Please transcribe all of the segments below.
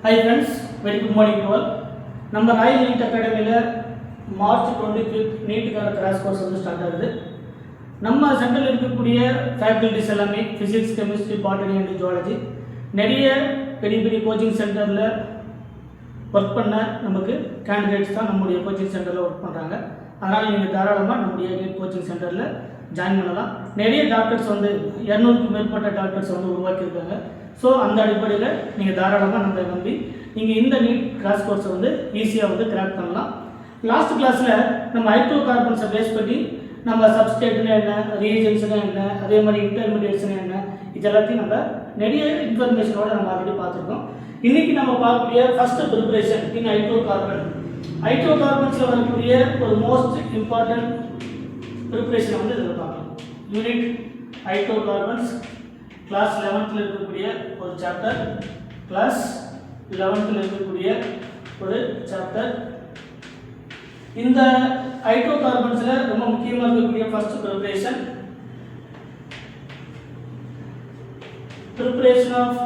Hi friends, very good morning to all. நம்ம Royal NEET அகாடமியில் March 25th நீட்டுக்கான crash course வந்து start ஆகுது. நம்ம சென்டரில் இருக்கக்கூடிய ஃபேக்கல்டிஸ் எல்லாமே physics, chemistry, botany and zoology நிறைய பெரிய பெரிய கோச்சிங் சென்டரில் ஒர்க் பண்ண நமக்கு கேண்டிடேட்ஸ் தான் நம்முடைய கோச்சிங் சென்டரில் ஒர்க் பண்ணுறாங்க. அதனால் நீங்கள் தாராளமாக நம்முடைய நீட் கோச்சிங் சென்டரில் ஜாயின் பண்ணலாம். நிறைய டாக்டர்ஸ் வந்து 200க்கும் மேற்பட்ட டாக்டர்ஸ் வந்து உருவாக்கியிருக்காங்க. ஸோ அந்த அடிப்படையில் நீங்கள் தாராளமாக நம்மளை நம்பி நீங்கள் இந்த நீட் கிராஷ் கோர்ஸை வந்து ஈஸியாக வந்து கிராக் பண்ணலாம். லாஸ்ட் கிளாஸில் நம்ம ஹைட்ரோ கார்பன்ஸை பேஸ் பண்ணி நம்ம சப்ஸ்டேட்னா என்ன, ரீஜன்ஸ்னா என்ன, அதே மாதிரி இன்டர்மீடியட்ஸ்னா என்ன, இது எல்லாத்தையும் நம்ம நிறைய இன்ஃபர்மேஷனோட நம்ம ஆல்ரெடி பார்த்துருக்கோம். இன்றைக்கி நம்ம பார்க்கக்கூடிய ஃபஸ்ட்டு ப்ரிப்பரேஷன் இன் ஹைட்ரோ கார்பன். ஹைட்ரோ கார்பன்ஸில் வரக்கூடிய ஒரு மோஸ்ட் இம்பார்ட்டன்ட் ப்ரிப்பரேஷனை வந்து இதில் பார்க்கலாம். Unit hydro carbons class 11th இருக்கக்கூடிய ஒரு சாப்டர், கிளாஸ் 11th இருக்கக்கூடிய ஒரு சாப்டர். இந்த ஹைட்ரோ கார்பன்ஸில் ரொம்ப முக்கியமாக இருக்கக்கூடிய ஃபர்ஸ்ட் ப்ரிப்பரேஷன் ஆஃப்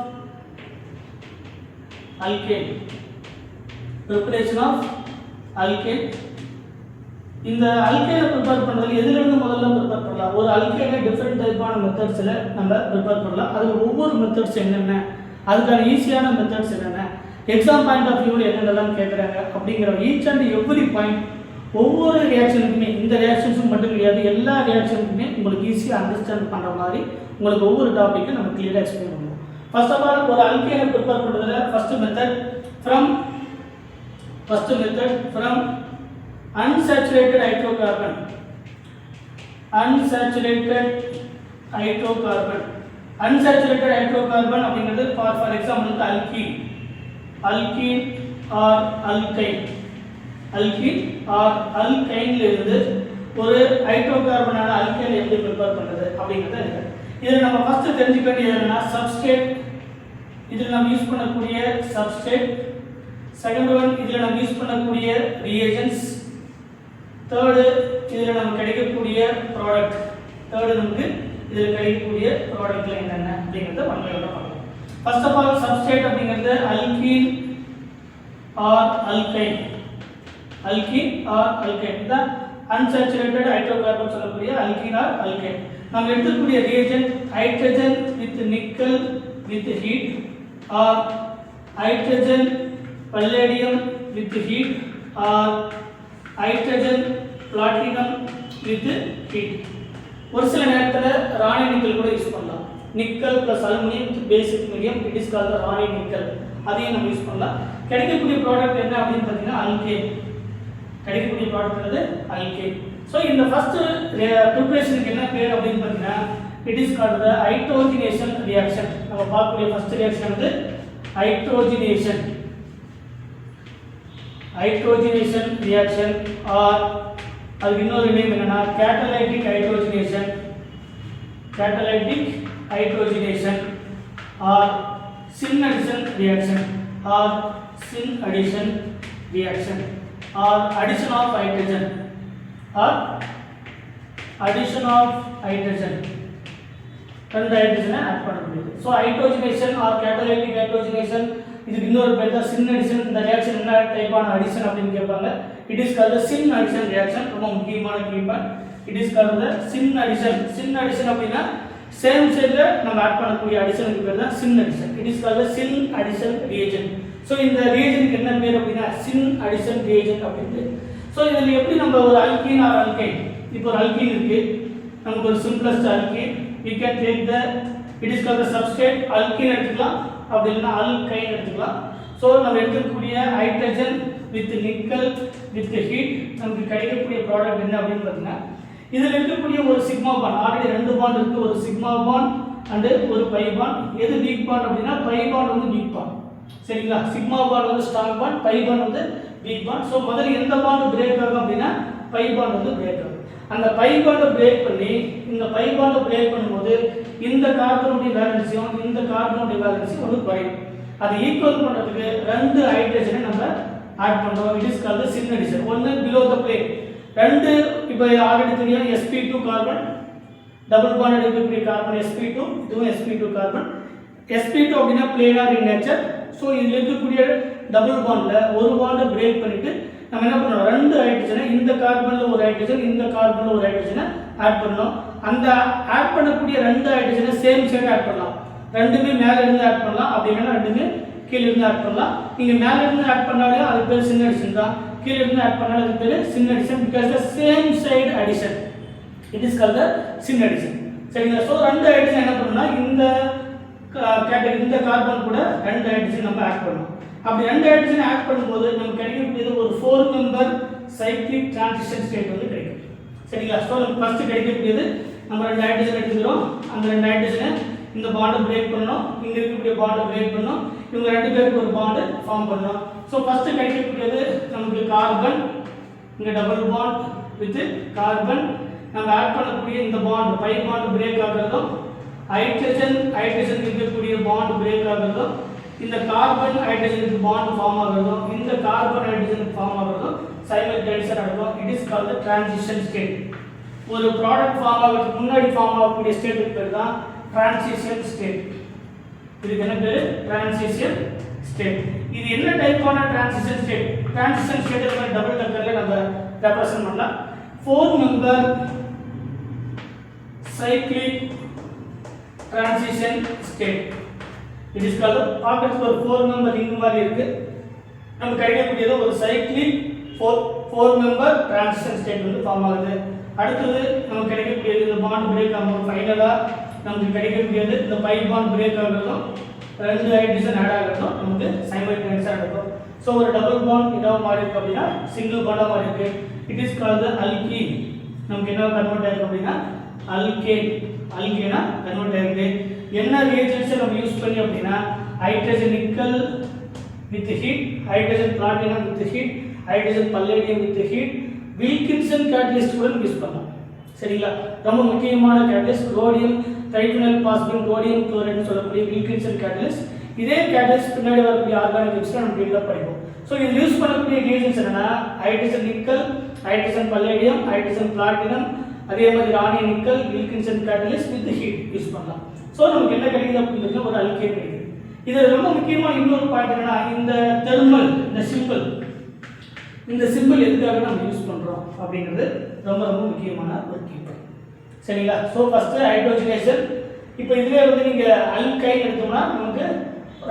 அல்கேன். இந்த அல்கேனை ப்ரிப்பேர் பண்ணுறது எதுலேருந்து முதல்ல ப்ரிப்பேர் பண்ணலாம்? ஒரு அல்கேனை டிஃப்ரெண்ட் டைப்பான மெத்தட்ஸில் நம்ம ப்ரிப்பேர் பண்ணலாம். அதில் ஒவ்வொரு மெத்தட்ஸ் என்னென்ன, அதுக்கான ஈஸியான மெத்தட்ஸ் என்னென்ன, எக்ஸாம் பாயிண்ட் ஆஃப் வியூவில் என்னென்னலாம் கேட்குறாங்க அப்படிங்கிற ஈச் அண்ட் எவ்ரி பாயிண்ட், ஒவ்வொரு ரியாக்ஷனுக்குமே, இந்த ரியாக்ஷன்ஸும் மட்டும் கிடையாது, எல்லா ரியாக்ஷனுக்குமே உங்களுக்கு ஈஸியாக அண்டர்ஸ்டாண்ட் பண்ணுற மாதிரி உங்களுக்கு ஒவ்வொரு டாப்பிக்கும் நம்ம கிளியராக எக்ஸ்பிளைன் பண்ணுவோம். ஃபர்ஸ்ட் ஆஃப் ஆல், ஒரு அல்கேனை ப்ரிப்பேர் பண்ணுறதுல first method from unsaturated hydrocarbon. Unsaturated hydrocarbon அப்படிங்கிறது for example alkene or alkyne இருந்து ஒரு ஹைட்ரோகார்பனான அல்கைன் எப்படி ப்ரிப்பேர் பண்ணுறது அப்படிங்கிறது. இதில் நம்ம ஃபர்ஸ்ட் தெரிஞ்சுக்க வேண்டியது என்னன்னா சப்ஸ்ட்ரேட். இதில் நம்ம யூஸ் பண்ணக்கூடிய சப்ஸ்ட்ரேட். செகண்ட் ஒன், இதில் நம்ம யூஸ் பண்ணக்கூடிய ரியேஜன்ஸ். தேர்டு, இதில் நமக்கு கிடைக்கக்கூடிய ப்ராடக்ட். நமக்கு இதில் கிடைக்கக்கூடிய ப்ராடக்ட்ல என்னென்ன அப்படிங்கிறத ஒன்றையோட பார்க்கலாம். ஃபர்ஸ்ட் ஆஃப் ஆல், சப்ஸ்ட்ரேட் அப்படிங்கிறது அல்கீன் ஆர் அல்கைன். இதுதான் அன்சாச்சுரேட்டட் ஹைட்ரோகார்பன் சொல்லக்கூடிய அல்கீன் ஆர் அல்கைன். நம்ம எடுத்துக்கூடிய reagent hydrogen with nickel with heat or hydrogen palladium with heat or hydrogen platinum with heat. ஒரு சில நேரத்தில் ராணி நிக்கல் கூட யூஸ் பண்ணலாம். Nickel plus aluminium with basic medium, it is called Rani nickel. அதையும் நம்ம use பண்ணலாம். கிடைக்கக்கூடிய ப்ராடக்ட் என்ன அப்படின்னு பார்த்தீங்கன்னா அல்கேன். ஸோ இந்த ஃபர்ஸ்ட் ப்ரிப்பரேஷனுக்கு என்ன பேர் அப்படின்னு பார்த்தீங்கன்னா இட் இஸ் கால்ட் ஹைட்ரோஜினேஷன் ரியாக்ஷன். நம்ம பார்க்கக்கூடிய ஃபர்ஸ்ட் ரியாக்ஷன் வந்து ஹைட்ரோஜினேஷன் reaction or அதுக்கு இன்னொரு நேம் என்னன்னா catalytic ஹைட்ரோஜினேஷன் or syn addition reaction or addition of hydrogen ரெண்டு ஹைட்ரஜனை ஆட் பண்ண முடியும். ஸோ ஹைட்ரோஜினேஷன் ஆர் கேட்டலைட்டிக் ஹைட்ரோஜினேஷன், இதுக்கு இன்னொரு பேர் தான் சின் அடிஷன். இந்த ரியாக்ஷன் என்ன டைப்பான அடிஷன் அப்படின்னு கேட்பாங்க. It is called syn addition reaction. ரொம்ப முக்கியமான கீபேட். It is called syn addition அப்படின்னா சேம் சைடில் நம்ம ஆட் பண்ணக்கூடிய அடிஷனுக்கு பேர் தான் syn addition. It is called syn addition reagent. So இந்த ரியேஜென்ட்க்கு என்ன பேர் அப்படின்னா சின் அடிஷன் ரியேஜென்ட் அப்படின்னு. ஸோ இதில் எப்படி நம்ம ஒரு அல்கீன் ஆர் அல்கைன், இப்போ ஒரு அல்கீன் இருக்கு, நமக்கு ஒரு simplest alkene, we can take the it is called the substrate alkene எடுத்துக்கலாம், அப்படி இல்லைன்னா alkyne எடுத்துக்கலாம். ஸோ நம்ம எடுக்கக்கூடிய hydrogen with nickel with heat நமக்கு கிடைக்கக்கூடிய ப்ராடக்ட் என்ன அப்படின்னு பார்த்தீங்கன்னா இதில் இருக்கக்கூடிய ஒரு சிக்மா பாண்ட். ஆல்ரெடி 2 பாண்ட் இருக்கு, ஒரு சிக்மா பாண்ட் அண்டு ஒரு பை பாண்ட். எது வீக் பாண்ட் அப்படின்னா பை பாண்ட் வந்து வீக் பாண்ட். சரிங்களா? சிக்மா பாண்ட் வந்து ஸ்ட்ராங் பாண்ட், பை பாண்ட் வந்து வீக் பாண்ட். ஸோ முதல்ல எந்த பாண்ட் பிரேக் ஆகும் அப்படின்னா பை பாண்ட் வந்து பிரேக் ஆகும். அந்த பை பாண்டை பிரேக் பண்ணி இந்த பை பாண்டை பிரேக் பண்ணும்போது இந்த கார்பனுடைய வேலன்சியும் இந்த கார்பனுடைய வேலன்சியும் ஒன்று குறையும். அதை ஈக்குவல் பண்ணுறதுக்கு 2 ஹைட்ரஜனை நம்ம ஆட் பண்ணுறோம். It is called syn addition. ஒன்று பிலோ த பிளேன், 2 இப்போ ஆல்ரெடி தெரியும் sp2 கார்பன், டபுள் பாண்ட் இருக்கக்கூடிய கார்பன் sp2, இதுவும் sp2 கார்பன். sp2 அப்படின்னா பிளேனார் இன் நேச்சர். ஸோ இதில் இருக்கக்கூடிய டபுள் பாண்டில் ஒரு பாண்டை பிரேக் பண்ணிவிட்டு நம்ம என்ன பண்ணணும், ரெண்டு ஹைட்ரஜனை இந்த கார்பனில் ஒரு ஹைட்ரஜன் இந்த கார்பனில் ஒரு ஹைட்ரஜனை ஆட் பண்ணணும். அந்த ஆட் பண்ணக்கூடிய ரெண்டு ஹைட்ரஜனை சேம் சைடு ஆட் பண்ணலாம். ரெண்டுமே மேலே இருந்து ஆட் பண்ணலாம், அப்படி இல்லைன்னா ரெண்டுமே கீழே இருந்து ஆட் பண்ணலாம். நீங்கள் மேலே இருந்து ஆட் பண்ணாலே அது பேர் சின் அடிஷன் தான், கீழே இருந்து ஆட் பண்ணாலே அது பேர் syn addition. Because the same side addition, it is called the syn addition. சரிங்களா? ஸோ ரெண்டு ஹைட்ரஜன் என்ன பண்ணணும்னா இந்த கேட்டகரி இந்த கார்பன் கூட ரெண்டு ஹைட்ரஜன் நம்ம ஆட் பண்ணணும். அப்படி ரெண்டு ஹைட்ரஜன் ஆட் பண்ணும்போது நமக்கு கிடைக்கக்கூடியது ஒரு 4 மெம்பர் சைக்ளிக் டிரான்சிஷன் ஸ்டேட் வந்து கிடைக்கும். சரிங்களா? ஸோ நமக்கு ஃபர்ஸ்ட் கிடைக்கக்கூடியது நம்ம ரெண்டு ஹைட்ரஜன் எடுத்துக்கிறோம். அந்த ரெண்டு ஹைட்ரஜனை இந்த பாண்டை பிரேக் பண்ணணும், இங்கே இருக்கக்கூடிய பாண்டை பிரேக் பண்ணணும், இவங்க ரெண்டு பேருக்கு ஒரு பாண்டு ஃபார்ம் பண்ணணும். ஸோ ஃபர்ஸ்ட் கிடைக்கக்கூடியது நமக்கு கார்பன், இங்கே டபுள் பாண்ட் வித் கார்பன். நம்ம ஆட் பண்ணக்கூடிய இந்த பாண்ட் பை பாண்ட் பிரேக் ஆகிறதும், ஹைட்ரஜன் இருக்கக்கூடிய பாண்ட் பிரேக் ஆகிறதும், இந்த கார்பன் ஹைட்ரஜனுக்கு பாண்ட் ஃபார்ம் ஆகிறதும், இந்த கார்பன் ஹைட்ரஜனுக்கு ஃபார்ம் ஆகிறதும் சைமல்டேனியஸாக நடக்கும். It is called the transition state. ஒரு ப்ராடக்ட் ஃபார்ம் ஆகிறதுக்கு முன்னாடி ஃபார்ம் ஆகக்கூடிய ஸ்டேட்டுக்கு பேர் தான் டிரான்சிஷன் ஸ்டேட். இதுக்கு என்ன பேர்? Transition state. இது என்ன டைப்பான டிரான்சிஷன் ஸ்டேட்? டிரான்சிஷன் ஸ்டேட் இந்த டபுள் டக்கர்ல நம்ம ரெப்ரசன்ட் பண்ணலாம். 4 member cyclic transition state. It is called, பார்க்கறதுக்கு ஒரு 4 மெம்பர் ரிங் மாதிரி இருக்கு. நமக்கு கிடைக்கக்கூடியது ஒரு சைக்ளிக் 4 மெம்பர் டிரான்சிஷன் ஸ்டேட் வந்து ஃபார்ம் ஆகுது. அடுத்தது நமக்கு கிடைக்கக்கூடியது இந்த பாண்ட் பிரேக் ஆகும். ஃபைனலாக நமக்கு கிடைக்கக்கூடியது இந்த பை பாண்ட் பிரேக் ஆகிறதும் ரெண்டு ஹைட்ரஜன் ஆட் ஆகிறதும் நமக்கு சைமல்டேனியஸாக நடக்கும். ஸோ ஒரு டபுள் பாண்ட் இதாக மாறி இருக்கு அப்படின்னா சிங்கிள் பாண்டாக மாறி இருக்கு. It is called alkene. நமக்கு என்ன கன்வெர்ட் ஆயிருக்கு அப்படின்னா அல்கேன். அல்கேனா கன்வெர்ட் ஆயிருக்கு. என்ன ரியேஜன்ஸை நம்ம யூஸ் பண்ணி அப்படின்னா hydrogen nickel with heat, hydrogen platinum with heat, hydrogen palladium with heat, Wilkinson catalyst கூட யூஸ் பண்ணலாம். சரிங்களா? ரொம்ப முக்கியமான catalyst rhodium triphenyl phosphate rhodium chloride சொல்லக்கூடிய வில்கின்சன் கேட்டலிஸ்ட். இதே கேட்டலிஸ்ட் பின்னாடி வரக்கூடிய ஆர்கானிக் கெமிஸ்ட்ரி நம்ம டீட்டெயிலாக படிப்போம். ஸோ இது யூஸ் பண்ணக்கூடிய ரியேஜன்ஸ் என்னன்னா hydrogen nickel, hydrogen palladium, hydrogen platinum, அதே மாதிரி Raney nickel, Wilkinson catalyst with heat use பண்ணலாம். ஸோ நமக்கு என்ன கிடைக்குது அப்படிங்கிறது ஒரு அல்கேன் கிடைக்குது. இது ரொம்ப முக்கியமான இன்னொரு பாயிண்ட் என்னன்னா இந்த தெர்மல், இந்த சிம்பிள் எதுக்காக நம்ம யூஸ் பண்ணுறோம் அப்படிங்கிறது ரொம்ப ரொம்ப முக்கியமான ஒரு கீ பாயிண்ட். சரிங்களா? So first hydrogenation. இப்போ இதுவே வந்து நீங்கள் அல்கைன் எடுத்தோம்னா நமக்கு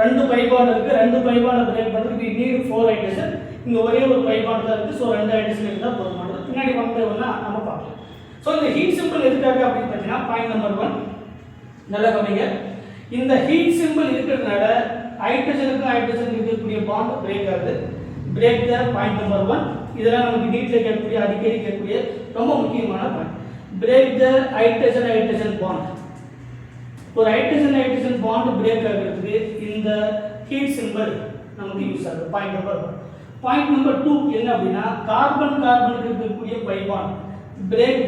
ரெண்டு பைபாண்ட் இருக்குது. ரெண்டு பைபாண்டை பிரேக் பண்ணுறதுக்கு நீட் 4 ஹைட்ரஜன். இங்கே ஒரே ஒரு பைபாண்ட் தான் இருக்குது. ஸோ 2 ஹைட்ரஜன் இருந்தால் போதுமானது. பின்னாடி வந்து நம்ம பார்க்கலாம். ஸோ இந்த ஹீட் சிம்பிள் எதுக்காக அப்படின்னு பார்த்தீங்கன்னா பாயிண்ட் நம்பர் 1 நல்லா கவனிங்க. இந்த ஹீட் சிம்பிள் இருக்கிறதுனால ஹைட்ரஜனுக்கு ஹைட்ரஜன் இருக்கக்கூடிய பாண்ட் பிரேக் ஆகுது. Break the point number 1. இதெல்லாம் நமக்கு நீட்டில் கேட்கக்கூடிய அடிக்கடி கேட்கக்கூடிய ரொம்ப முக்கியமான point. Break the hydrogen bond. ஒரு ஹைட்ரஜன் பாண்ட் பிரேக் ஆகிறதுக்கு இந்த ஹீட் சிம்பிள் நமக்கு யூஸ் ஆகுது. Point number 1. பாயிண்ட் நம்பர் 2 என்ன அப்படின்னா கார்பனுக்கு இருக்கக்கூடிய pi bond. Break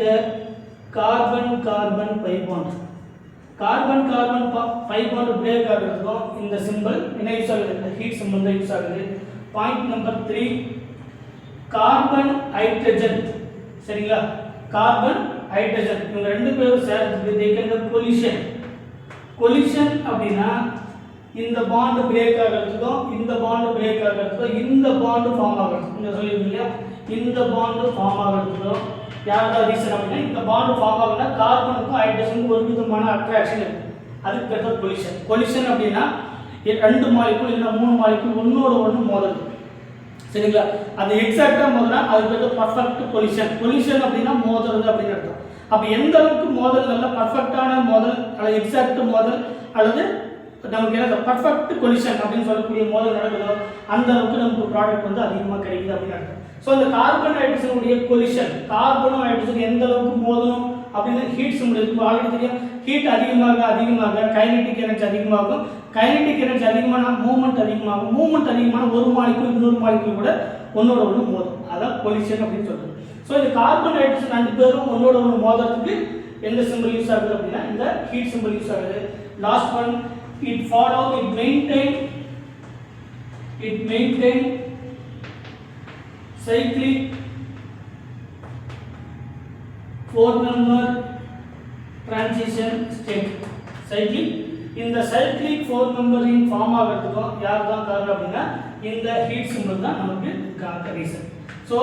the carbon pi bond. Carbon pi bond break ஆகிறதுக்கும் இந்த சிம்பிள் என்ன யூஸ் ஆகுது? இந்த ஹீட் சிம்பிள் தான் யூஸ் ஆகுது. Point number 3 carbon hydrogen. சரிங்களா? கார்பன் ஹைட்ரஜன் இவங்க ரெண்டு பேரும் சேர்ந்து தேய்க்கிற கொலிஷன் அப்படின்னா இந்த பாண்ட் பிரேக் ஆகிறதுக்கும் இந்த பாண்ட் பிரேக் ஆகிறதுக்கும் இந்த பாண்ட் ஃபார்ம் ஆகிறது. இந்த சொல்லியிருக்கீங்க இல்லையா, இந்த பாண்ட் ஃபார்ம் ஆகிறதுக்கும் யாருக்காவது ரீசன் அப்படின்னா இந்த பாண்ட் ஃபார்ம் ஆகுனா கார்பனுக்கும் ஹைட்ரஜனுக்கும் ஒரு விதமான அட்ராக்ஷன் இருக்குது. அதுக்கு பேர் தான் கொலிஷன் அப்படின்னா 2 மாலிகுல் இல்லைன்னா 3 மாலிகுல் ஒன்னோட ஒன்று மோதல். சரிங்களா? அது எக்ஸாக்டாக மோதனா அது பேர் பர்ஃபெக்ட் கொலிஷன் அப்படின்னா மோதல் அப்படின்னு அர்த்தம். அப்போ எந்த அளவுக்கு மோதல் நல்ல பர்ஃபெக்டான மோதல் அல்லது எக்ஸாக்ட் மோதல் அல்லது நமக்கு என்ன பர்ஃபெக்ட் கொலிஷன் அப்படின்னு சொல்லக்கூடிய மோதல் நடக்குதோ அந்த அளவுக்கு நமக்கு ப்ராடக்ட் வந்து அதிகமாக கிடைக்குது அப்படின்னு அர்த்தம். ஸோ இந்த கார்பன் ஹைட்ரஜனுடைய கொலிஷன், கார்பனும் ஹைட்ரஜன் எந்த அளவுக்கு மோதணும் அப்படின்னு ஹீட் சிம்பிள் இருக்கும். ஆல்ரெடி தெரியும், ஹீட் அதிகமாக கைனெட்டிக் எனர்ஜி அதிகமாகும். கைனெட்டிக் எனர்ஜி அதிகமான மூவ்மெண்ட் அதிகமாகும். மூவ்மெண்ட் அதிகமான ஒரு மாலிகுல் இன்னொரு மாலிகுல் கூட ஒன்னோட ஒன்று மோதும். அதான் கொலிஷன் அப்படின்னு சொல்றது. ஸோ இந்த கார்பன் ஹைட்ரஜன் 2 பேரும் ஒன்னோட ஒன்று மோதுறதுக்கு எந்த சிம்பிள் யூஸ் ஆகுது அப்படின்னா இந்த ஹீட் சிம்பிள் யூஸ் ஆகுது. Last one, it maintain cyclic 4 member transition state. Cyclic இந்த சைக்ளிக் 4 மெம்பரின் ஃபார்ம் ஆகிறதுக்கும் யார் தான் காரணம் அப்படின்னா இந்த ஹீட் சிம்பிள் தான் நமக்கு ரீசன். ஸோ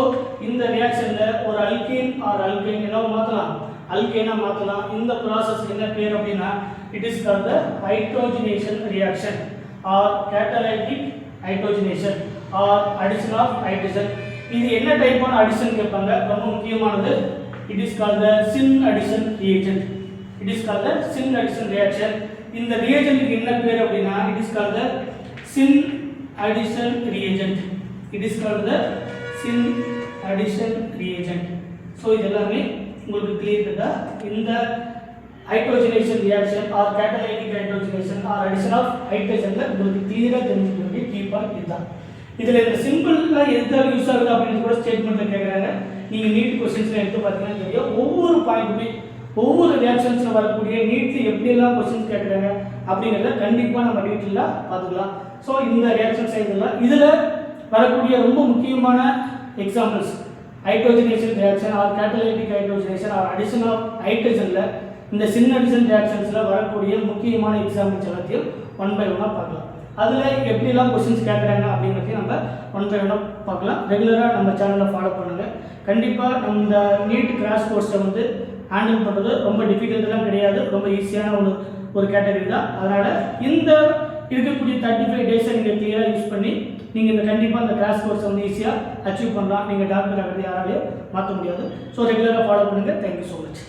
இந்த ரியாக்ஷனில் ஒரு அல்கேன் ஆர் அல்கைன் என்ன மாற்றலாம், அல்கேனா மாற்றலாம். இந்த ப்ராசஸ் என்ன பேர் அப்படின்னா it is called the hydrogenation reaction or catalytic hydrogenation or addition of hydrogen. இது என்ன டைப்பான அடிஷன் கேட்பாங்க, ரொம்ப முக்கியமானது. It is called the syn addition reagent. It is called the syn addition reaction. இந்த ரியேஜென்ட்க்கு என்ன பேர் அப்படின்னா it is called the syn addition reagent. It is called the syn addition reagent. So இது எல்லாமே உங்களுக்கு கிளியர் கட்டா இந்த hydrogenation reaction or catalytic hydrogenation or addition of ஹைட்ரஜன்ல உங்களுக்கு கிளியராக தெரிஞ்சுக்க வேண்டிய கீ பார்ட் இதுதான். இதில் இந்த சிம்பிள்லாம் எதுக்காக யூஸ் ஆகுது அப்படின்னு கூட ஸ்டேட்மெண்ட்டில் கேட்குறாங்க. நீங்கள் நீட் கொஸ்டின்ஸில் எடுத்து பார்த்தீங்கன்னா தெரியும், ஒவ்வொரு பாயிண்ட்டுமே ஒவ்வொரு ரியாக்ஷன்ஸில் வரக்கூடிய நீட்டில் எப்படியெல்லாம் கொஸ்டின்ஸ் கேட்குறாங்க அப்படிங்கிறத கண்டிப்பாக நம்ம டீட்டெயிலாக பார்த்துக்கலாம். ஸோ இந்த ரியாக்ஷன்ஸ் இதெல்லாம் இதில் வரக்கூடிய ரொம்ப முக்கியமான examples hydrogenation reaction or catalytic hydrogenation or addition of ஹைட்ரஜனில் இந்த சின் அடிஷன் ரியாக்ஷன்ஸில் வரக்கூடிய முக்கியமான எக்ஸாம்பிள்ஸ் எல்லாத்தையும் ஒன் பை ஒன்னாக பார்க்கலாம். அதில் எப்படிலாம் கொஸ்டின்ஸ் கேட்குறாங்க அப்படிங்கிறதையும் நம்ம ஒன் பை ஒன்னாக பார்க்கலாம். ரெகுலராக நம்ம சேனலில் ஃபாலோ பண்ணுங்கள். கண்டிப்பாக நம்ம நீட் கிராஷ் கோர்ஸை வந்து ஹேண்டில் பண்ணுறது ரொம்ப டிஃபிகல்ட்டெலாம் கிடையாது, ரொம்ப ஈஸியான ஒரு கேட்டகரி தான். அதனால் இந்த இருக்கக்கூடிய 35 டேஸை நீங்கள் கிளியராக யூஸ் பண்ணி நீங்கள் இந்த கண்டிப்பாக இந்த கிராஷ் கோர்ஸை வந்து ஈஸியாக அச்சீவ் பண்ணலாம். நீங்கள் டாக்டர் ஆகிறது யாராலையும் மாற்ற முடியாது. ஸோ ரெகுலராக ஃபாலோ பண்ணுங்கள். Thank you so much.